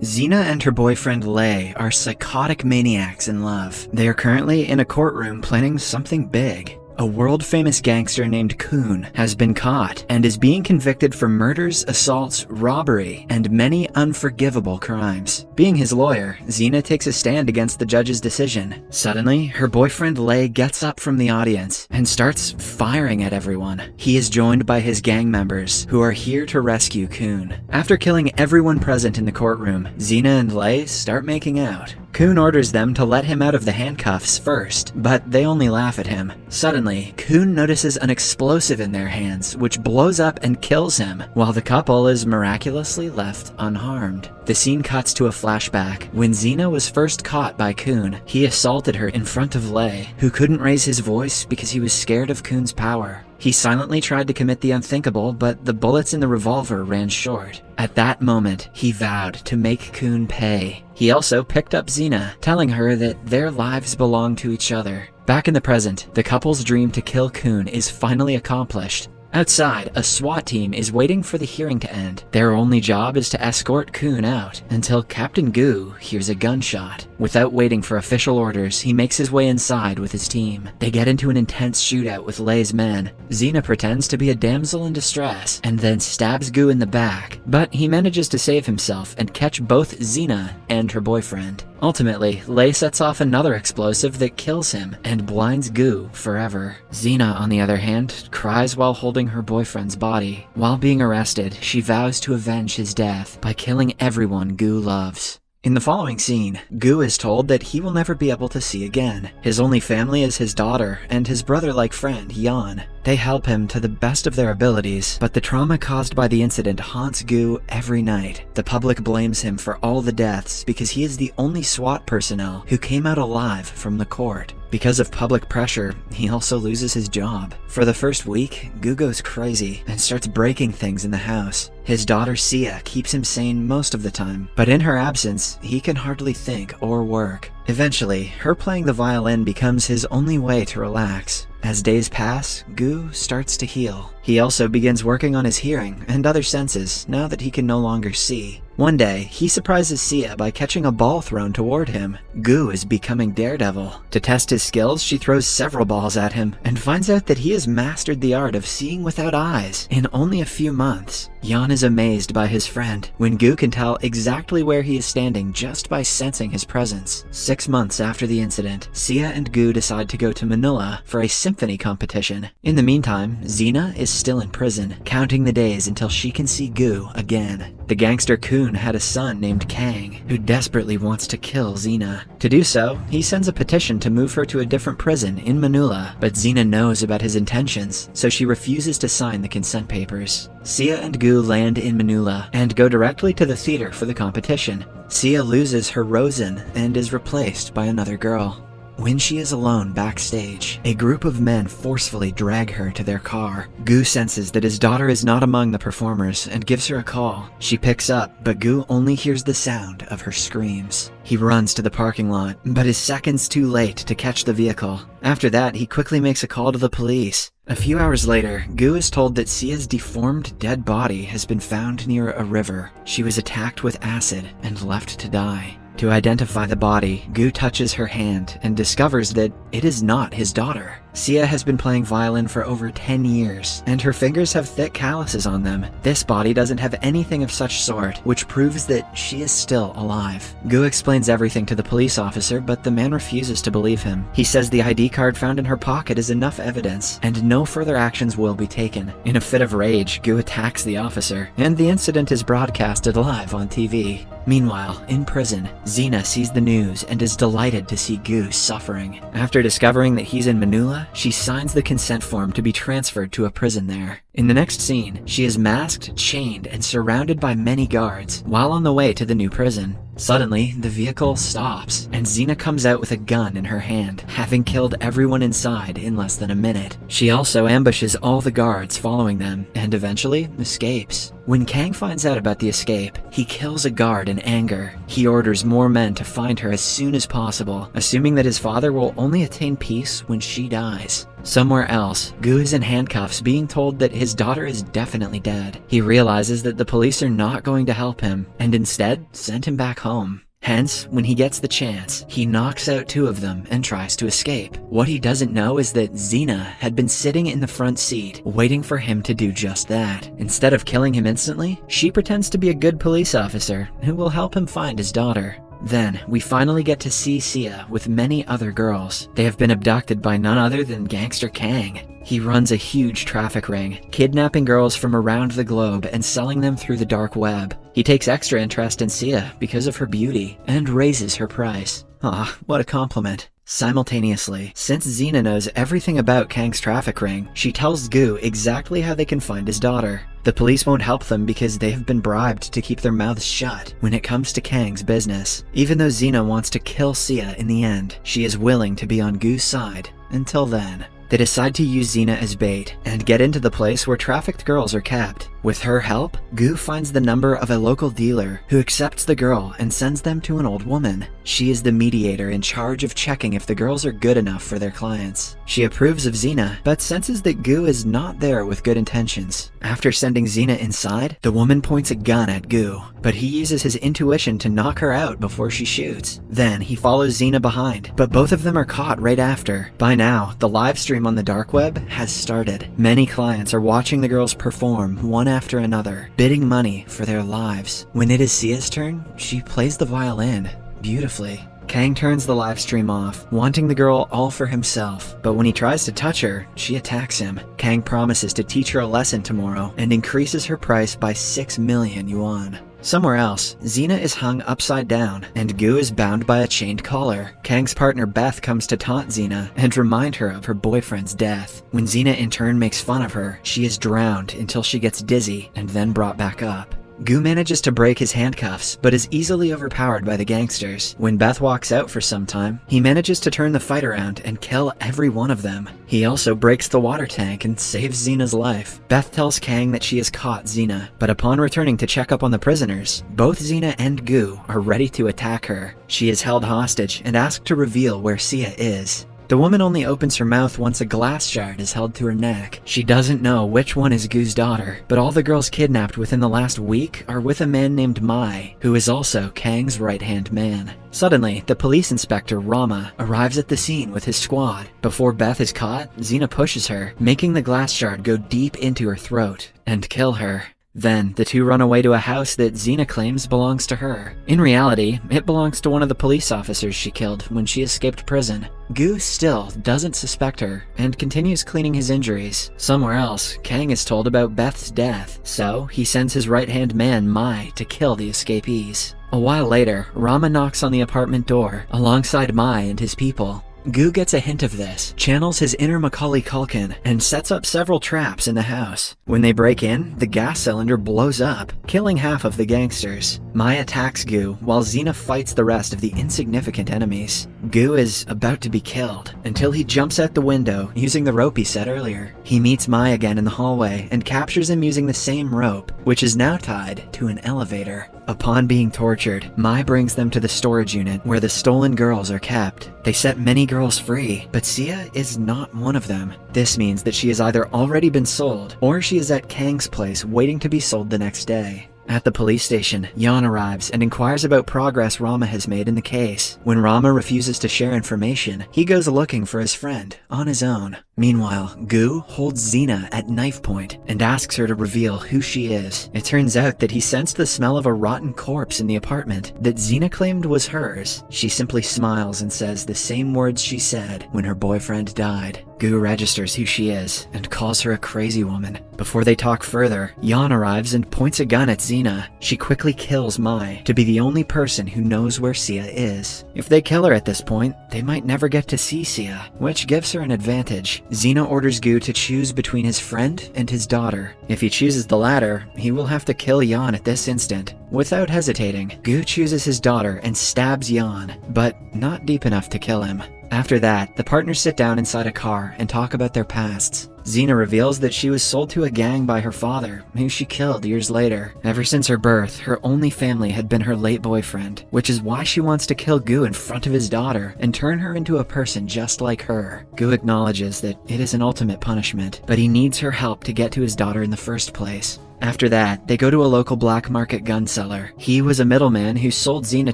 Xena and her boyfriend Lei are psychotic maniacs in love. They are currently in a courtroom planning something big. A world-famous gangster named Kun has been caught and is being convicted for murders, assaults, robbery, and many unforgivable crimes. Being his lawyer, Xena takes a stand against the judge's decision. Suddenly, her boyfriend Lei gets up from the audience and starts firing at everyone. He is joined by his gang members, who are here to rescue Kun. After killing everyone present in the courtroom, Xena and Lei start making out. Kun orders them to let him out of the handcuffs first, but they only laugh at him. Suddenly, Kun notices an explosive in their hands, which blows up and kills him, while the couple is miraculously left unharmed. The scene cuts to a flashback. When Xena was first caught by Kun, he assaulted her in front of Lei, who couldn't raise his voice because he was scared of Kun's power. He silently tried to commit the unthinkable, but the bullets in the revolver ran short. At that moment, he vowed to make Kun pay. He also picked up Xena, telling her that their lives belong to each other. Back in the present, the couple's dream to kill Kun is finally accomplished. Outside, a SWAT team is waiting for the hearing to end. Their only job is to escort Kun out until Captain Gu hears a gunshot. Without waiting for official orders, he makes his way inside with his team. They get into an intense shootout with Lei's men. Xena pretends to be a damsel in distress and then stabs Gu in the back, but he manages to save himself and catch both Xena and her boyfriend. Ultimately, Lei sets off another explosive that kills him and blinds Gu forever. Xena, on the other hand, cries while holding her boyfriend's body. While being arrested, she vows to avenge his death by killing everyone Gu loves. In the following scene, Gu is told that he will never be able to see again. His only family is his daughter and his brother-like friend, Yan. They help him to the best of their abilities, but the trauma caused by the incident haunts Gu every night. The public blames him for all the deaths because he is the only SWAT personnel who came out alive from the court. Because of public pressure, he also loses his job. For the first week, Gu goes crazy and starts breaking things in the house. His daughter Sia keeps him sane most of the time, but in her absence, he can hardly think or work. Eventually, her playing the violin becomes his only way to relax. As days pass, Gu starts to heal. He also begins working on his hearing and other senses now that he can no longer see. One day, he surprises Sia by catching a ball thrown toward him. Gu is becoming Daredevil. To test his skills, she throws several balls at him and finds out that he has mastered the art of seeing without eyes in only a few months. Yan is amazed by his friend when Gu can tell exactly where he is standing just by sensing his presence. 6 months after the incident, Sia and Gu decide to go to Manila for a symphony competition. In the meantime, Xena is still in prison, counting the days until she can see Gu again. The gangster Kun had a son named Kang, who desperately wants to kill Xena. To do so, he sends a petition to move her to a different prison in Manila, but Xena knows about his intentions, so she refuses to sign the consent papers. Sia and Gu land in Manila and go directly to the theater for the competition. Sia loses her Rosen and is replaced by another girl. When she is alone backstage, a group of men forcefully drag her to their car. Gu senses that his daughter is not among the performers and gives her a call. She picks up, but Gu only hears the sound of her screams. He runs to the parking lot, but is seconds too late to catch the vehicle. After that, he quickly makes a call to the police. A few hours later, Gu is told that Sia's deformed dead body has been found near a river. She was attacked with acid and left to die. To identify the body, Gu touches her hand and discovers that it is not his daughter. Sia has been playing violin for over 10 years, and her fingers have thick calluses on them. This body doesn't have anything of such sort, which proves that she is still alive. Gu explains everything to the police officer, but the man refuses to believe him. He says the ID card found in her pocket is enough evidence, and no further actions will be taken. In a fit of rage, Gu attacks the officer, and the incident is broadcasted live on TV. Meanwhile, in prison, Xena sees the news and is delighted to see Gu suffering. After discovering that he's in Manila, she signs the consent form to be transferred to a prison there. In the next scene, she is masked, chained, and surrounded by many guards while on the way to the new prison. Suddenly, the vehicle stops, and Xena comes out with a gun in her hand, having killed everyone inside in less than a minute. She also ambushes all the guards following them, and eventually escapes. When Kang finds out about the escape, he kills a guard in anger. He orders more men to find her as soon as possible, assuming that his father will only attain peace when she dies. Somewhere else, Gu is in handcuffs being told that his daughter is definitely dead. He realizes that the police are not going to help him, and instead send him back home. Hence, when he gets the chance, he knocks out 2 of them and tries to escape. What he doesn't know is that Xena had been sitting in the front seat, waiting for him to do just that. Instead of killing him instantly, she pretends to be a good police officer who will help him find his daughter. Then, we finally get to see Sia with many other girls. They have been abducted by none other than Gangster Kang. He runs a huge traffic ring, kidnapping girls from around the globe and selling them through the dark web. He takes extra interest in Sia because of her beauty and raises her price. Ah, what a compliment. Simultaneously, since Xena knows everything about Kang's traffic ring, she tells Gu exactly how they can find his daughter. The police won't help them because they have been bribed to keep their mouths shut when it comes to Kang's business. Even though Xena wants to kill Sia in the end, she is willing to be on Gu's side until then. They decide to use Xena as bait and get into the place where trafficked girls are kept. With her help, Gu finds the number of a local dealer who accepts the girl and sends them to an old woman. She is the mediator in charge of checking if the girls are good enough for their clients. She approves of Xena, but senses that Gu is not there with good intentions. After sending Xena inside, the woman points a gun at Gu, but he uses his intuition to knock her out before she shoots. Then he follows Xena behind, but both of them are caught right after. By now, the live stream on the dark web has started. Many clients are watching the girls perform one after another, bidding money for their lives. When it is Sia's turn, she plays the violin beautifully. Kang turns the live stream off, wanting the girl all for himself, but when he tries to touch her, she attacks him. Kang promises to teach her a lesson tomorrow and increases her price by 6 million yuan. Somewhere else, Xena is hung upside down, and Gu is bound by a chained collar. Kang's partner Beth comes to taunt Xena and remind her of her boyfriend's death. When Xena in turn makes fun of her, she is drowned until she gets dizzy and then brought back up. Gu manages to break his handcuffs, but is easily overpowered by the gangsters. When Beth walks out for some time, he manages to turn the fight around and kill every one of them. He also breaks the water tank and saves Xena's life. Beth tells Kang that she has caught Xena, but upon returning to check up on the prisoners, both Xena and Gu are ready to attack her. She is held hostage and asked to reveal where Sia is. The woman only opens her mouth once a glass shard is held to her neck. She doesn't know which one is Gu's daughter, but all the girls kidnapped within the last week are with a man named Mai, who is also Kang's right-hand man. Suddenly, the police inspector, Rama, arrives at the scene with his squad. Before Beth is caught, Xena pushes her, making the glass shard go deep into her throat and kill her. Then, the two run away to a house that Xena claims belongs to her. In reality, it belongs to one of the police officers she killed when she escaped prison. Gu still doesn't suspect her, and continues cleaning his injuries. Somewhere else, Kang is told about Beth's death, so he sends his right-hand man, Mai, to kill the escapees. A while later, Rama knocks on the apartment door, alongside Mai and his people. Gu gets a hint of this, channels his inner Macaulay Culkin, and sets up several traps in the house. When they break in, the gas cylinder blows up, killing half of the gangsters. Mai attacks Gu, while Xena fights the rest of the insignificant enemies. Gu is about to be killed, until he jumps out the window using the rope he set earlier. He meets Mai again in the hallway, and captures him using the same rope, which is now tied to an elevator. Upon being tortured, Mai brings them to the storage unit where the stolen girls are kept. They set many girls free, but Sia is not one of them. This means that she has either already been sold, or she is at Kang's place waiting to be sold the next day. At the police station, Yan arrives and inquires about progress Rama has made in the case. When Rama refuses to share information, he goes looking for his friend on his own. Meanwhile, Gu holds Xena at knife point and asks her to reveal who she is. It turns out that he sensed the smell of a rotten corpse in the apartment that Xena claimed was hers. She simply smiles and says the same words she said when her boyfriend died. Gu registers who she is and calls her a crazy woman. Before they talk further, Yan arrives and points a gun at Xena. She quickly kills Mai to be the only person who knows where Sia is. If they kill her at this point, they might never get to see Sia, which gives her an advantage. Xena orders Gu to choose between his friend and his daughter. If he chooses the latter, he will have to kill Yan at this instant. Without hesitating, Gu chooses his daughter and stabs Yan, but not deep enough to kill him. After that, the partners sit down inside a car and talk about their pasts. Xena reveals that she was sold to a gang by her father, who she killed years later. Ever since her birth, her only family had been her late boyfriend, which is why she wants to kill Gu in front of his daughter and turn her into a person just like her. Gu acknowledges that it is an ultimate punishment, but he needs her help to get to his daughter in the first place. After that, they go to a local black market gun seller. He was a middleman who sold Xena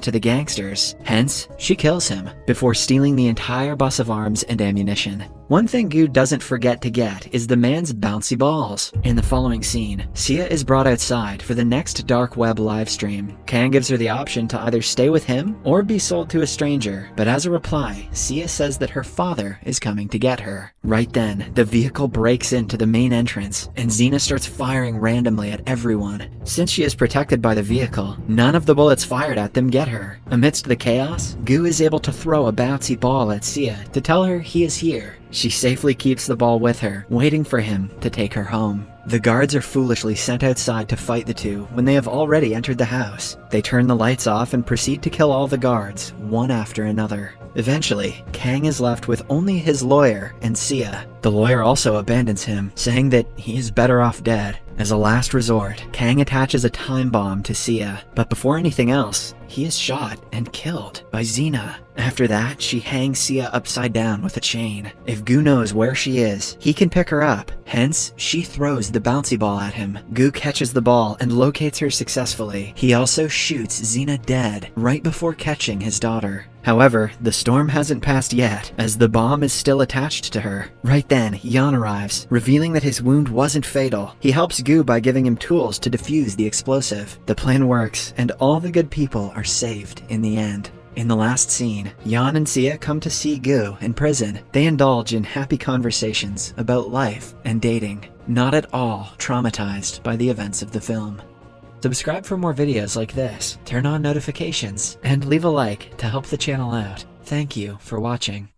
to the gangsters. Hence, she kills him before stealing the entire bus of arms and ammunition. One thing Gu doesn't forget to get is the man's bouncy balls. In the following scene, Sia is brought outside for the next dark web livestream. Kang gives her the option to either stay with him or be sold to a stranger, but as a reply, Sia says that her father is coming to get her. Right then, the vehicle breaks into the main entrance, and Xena starts firing randomly at everyone. Since she is protected by the vehicle, none of the bullets fired at them get her. Amidst the chaos, Gu is able to throw a bouncy ball at Sia to tell her he is here. She safely keeps the ball with her, waiting for him to take her home. The guards are foolishly sent outside to fight the two when they have already entered the house. They turn the lights off and proceed to kill all the guards, one after another. Eventually, Kang is left with only his lawyer and Sia. The lawyer also abandons him, saying that he is better off dead. As a last resort, Kang attaches a time bomb to Sia, but before anything else, he is shot and killed by Xena. After that, she hangs Sia upside down with a chain. If Gu knows where she is, he can pick her up. Hence, she throws the bouncy ball at him. Gu catches the ball and locates her successfully. He also shoots Xena dead right before catching his daughter. However, the storm hasn't passed yet, as the bomb is still attached to her. Right then, Jan arrives, revealing that his wound wasn't fatal. He helps Gu by giving him tools to defuse the explosive. The plan works, and all the good people are saved in the end. In the last scene, Jan and Sia come to see Gu in prison. They indulge in happy conversations about life and dating, not at all traumatized by the events of the film. Subscribe for more videos like this, turn on notifications, and leave a like to help the channel out. Thank you for watching.